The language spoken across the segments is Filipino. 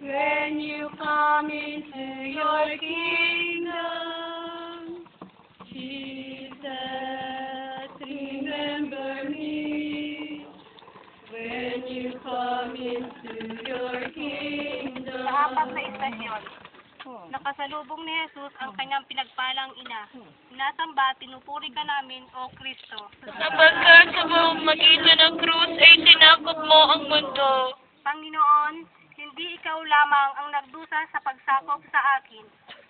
When you come into your kingdom, Jesus, remember me. When you come into your kingdom. Sa apat na istasyon, nakasalubong ni Jesus ang kanyang pinagpalang ina. Sinasamba at pinupuri ka namin, O Kristo. Sapagkat sa pamamagitan ng krus ay sinakop mo ang mundo. Panginoon, hindi ikaw lamang ang nagdusa sa pagsakop sa akin.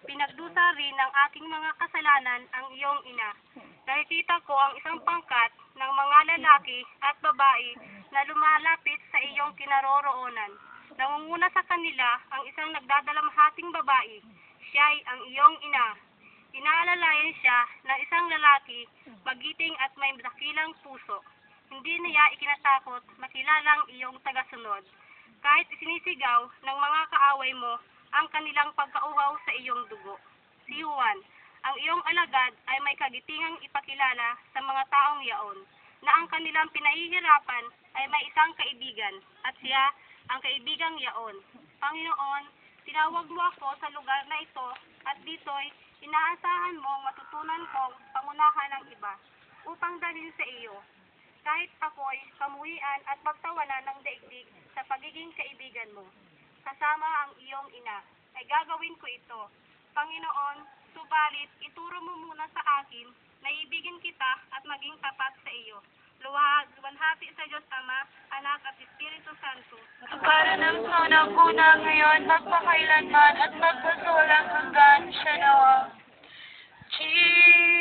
Pinagdusa rin ng aking mga kasalanan ang iyong ina. Nakikita ko ang isang pangkat ng mga lalaki at babae na lumalapit sa iyong kinaroroonan. Nangunguna sa kanila ang isang nagdadalamhating babae. Siya'y ang iyong ina. Inaalalayan siya ng isang lalaki, magiting at may dakilang puso. Hindi niya ikinatakot makilalang iyong tagasunod. Kahit isinisigaw ng mga kaaway mo ang kanilang pagkauhaw sa iyong dugo. Si Juan, ang iyong alagad ay may kagitingang ipakilala sa mga taong yaon, na ang kanilang pinahihirapan ay may isang kaibigan, at siya ang kaibigang yaon. Panginoon, tinawag mo ako sa lugar na ito, at dito'y inaasahan mong matutunan kong pangunahan ng iba, upang dalhin sa iyo. Kahit ako'y kamuhian at pagtawanan ng daigdig sa pagiging kaibigan mo, kasama ang iyong ina, ay gagawin ko ito. Panginoon, subalit ituro mo muna sa akin na ibigin kita at maging tapat sa iyo. Luwalhati sa Diyos Ama, Anak at Espiritu Santo. Para ng unang-una ngayon, magpakailanman at magpasulang hanggan siya nawa. Jesus.